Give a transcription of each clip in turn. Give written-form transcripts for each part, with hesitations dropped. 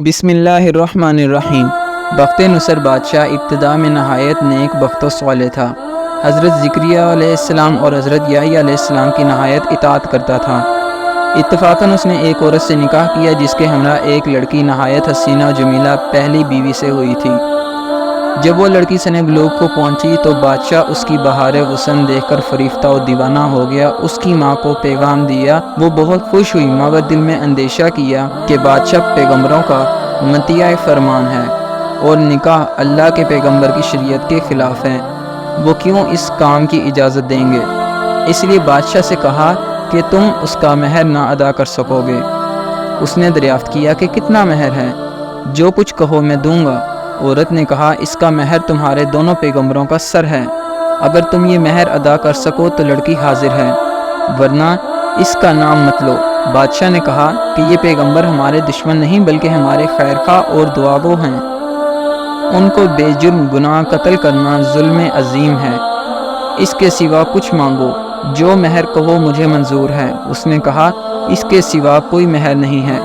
بسم اللہ الرحمن الرحیم۔ بخت نصر بادشاہ ابتدا میں نہایت نیک بخت و صالح تھا۔ حضرت زکریا علیہ السلام اور حضرت یحییٰ علیہ السلام کی نہایت اطاعت کرتا تھا۔ اتفاقاً اس نے ایک عورت سے نکاح کیا جس کے ہمراہ ایک لڑکی نہایت حسینہ و جمیلہ پہلی بیوی سے ہوئی تھی۔ جب وہ لڑکی سن بلوغ کو پہنچی تو بادشاہ اس کی بہار حسن دیکھ کر فریفتہ و دیوانہ ہو گیا۔ اس کی ماں کو پیغام دیا، وہ بہت خوش ہوئی مگر دل میں اندیشہ کیا کہ بادشاہ پیغمبروں کا مطیع فرمان ہے اور نکاح اللہ کے پیغمبر کی شریعت کے خلاف ہے، وہ کیوں اس کام کی اجازت دیں گے؟ اس لیے بادشاہ سے کہا کہ تم اس کا مہر نہ ادا کر سکو گے۔ اس نے دریافت کیا کہ کتنا مہر ہے؟ جو کچھ کہو میں دوں گا۔ عورت نے کہا اس کا مہر تمہارے دونوں پیغمبروں کا سر ہے، اگر تم یہ مہر ادا کر سکو تو لڑکی حاضر ہے، ورنہ اس کا نام مت لو۔ بادشاہ نے کہا کہ یہ پیغمبر ہمارے دشمن نہیں بلکہ ہمارے خیرخواہ اور دعاگو ہیں، ان کو بے جرم گناہ قتل کرنا ظلم عظیم ہے، اس کے سوا کچھ مانگو، جو مہر کہو مجھے منظور ہے۔ اس نے کہا اس کے سوا کوئی مہر نہیں ہے۔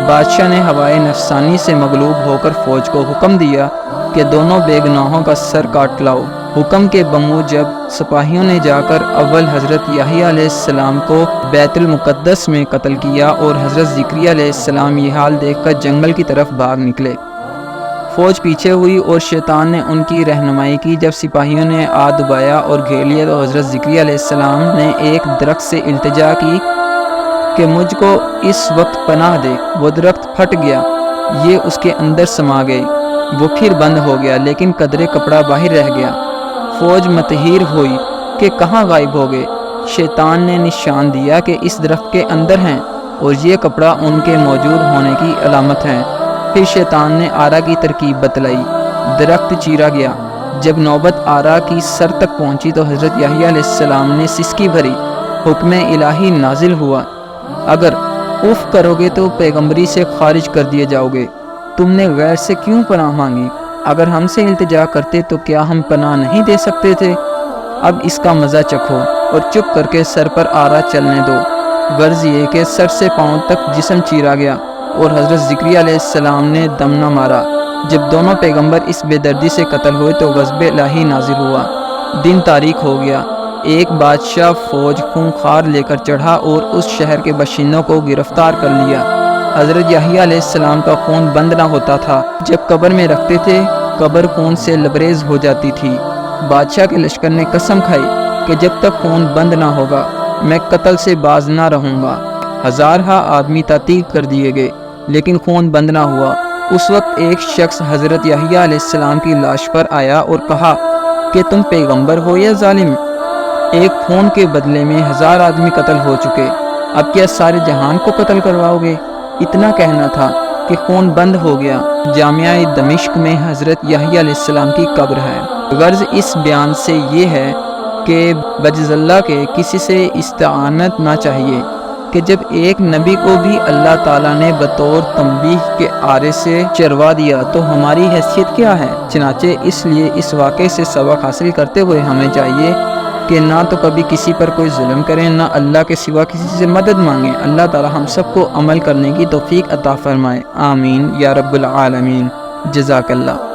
بادشاہ نے ہوائے نفسانی سے مغلوب ہو کر فوج کو حکم دیا کہ دونوں بے گناہوں کا سر کاٹ لاؤ۔ حکم کے بموجب سپاہیوں نے جا کر اول حضرت یحییٰ علیہ السلام کو بیت المقدس میں قتل کیا اور حضرت زکریا علیہ السلام یہ حال دیکھ کر جنگل کی طرف بھاگ نکلے۔ فوج پیچھے ہوئی اور شیطان نے ان کی رہنمائی کی۔ جب سپاہیوں نے دبایا اور گھیر لیا تو حضرت زکریا علیہ السلام نے ایک درخت سے التجا کی کہ مجھ کو اس وقت پناہ دے۔ وہ درخت پھٹ گیا، یہ اس کے اندر سما گئی، وہ پھر بند ہو گیا لیکن قدرے کپڑا باہر رہ گیا۔ فوج متحیر ہوئی کہ کہاں غائب ہو گئے۔ شیطان نے نشان دیا کہ اس درخت کے اندر ہیں اور یہ کپڑا ان کے موجود ہونے کی علامت ہے۔ پھر شیطان نے آرا کی ترکیب بتلائی، درخت چیرا گیا۔ جب نوبت آرا کی سر تک پہنچی تو حضرت یحییٰ علیہ السلام نے سسکی بھری، حکم الہی نازل ہوا، اگر اف کرو گے تو پیغمبری سے خارج کر دیے جاؤ گے۔ تم نے غیر سے کیوں پناہ مانگی؟ اگر ہم سے التجا کرتے تو کیا ہم پناہ نہیں دے سکتے تھے؟ اب اس کا مزہ چکھو اور چپ کر کے سر پر آرا چلنے دو۔ غرض یہ کہ سر سے پاؤں تک جسم چیرا گیا اور حضرت زکریا علیہ السلام نے دم نہ مارا۔ جب دونوں پیغمبر اس بے دردی سے قتل ہوئے تو غضب الہی نازل ہوا، دن تاریک ہو گیا۔ ایک بادشاہ فوج خونخوار لے کر چڑھا اور اس شہر کے باشندوں کو گرفتار کر لیا۔ حضرت یحییٰ علیہ السلام کا خون بند نہ ہوتا تھا، جب قبر میں رکھتے تھے قبر خون سے لبریز ہو جاتی تھی۔ بادشاہ کے لشکر نے قسم کھائی کہ جب تک خون بند نہ ہوگا میں قتل سے باز نہ رہوں گا۔ ہزارہا آدمی تعطیل کر دیے گئے لیکن خون بند نہ ہوا۔ اس وقت ایک شخص حضرت یحییٰ علیہ السلام کی لاش پر آیا اور کہا کہ تم پیغمبر ہو یا ظالم؟ ایک خون کے بدلے میں 1000 آدمی قتل ہو چکے، اب کیا سارے جہان کو قتل کرواؤ گے؟ اتنا کہنا تھا کہ خون بند ہو گیا۔ جامعہ دمشق میں حضرت یحییٰ علیہ السلام کی قبر ہے۔ غرض اس بیان سے یہ ہے کہ بجز اللہ کے کسی سے استعانت نہ چاہیے کہ جب ایک نبی کو بھی اللہ تعالیٰ نے بطور تنبیہ کے آرے سے چروا دیا تو ہماری حیثیت کیا ہے؟ چنانچہ اس لیے اس واقعے سے سبق حاصل کرتے ہوئے ہمیں چاہیے کہ نہ تو کبھی کسی پر کوئی ظلم کریں، نہ اللہ کے سوا کسی سے مدد مانگیں۔ اللہ تعالی ہم سب کو عمل کرنے کی توفیق عطا فرمائے، آمین یا رب العالمین۔ جزاک اللہ۔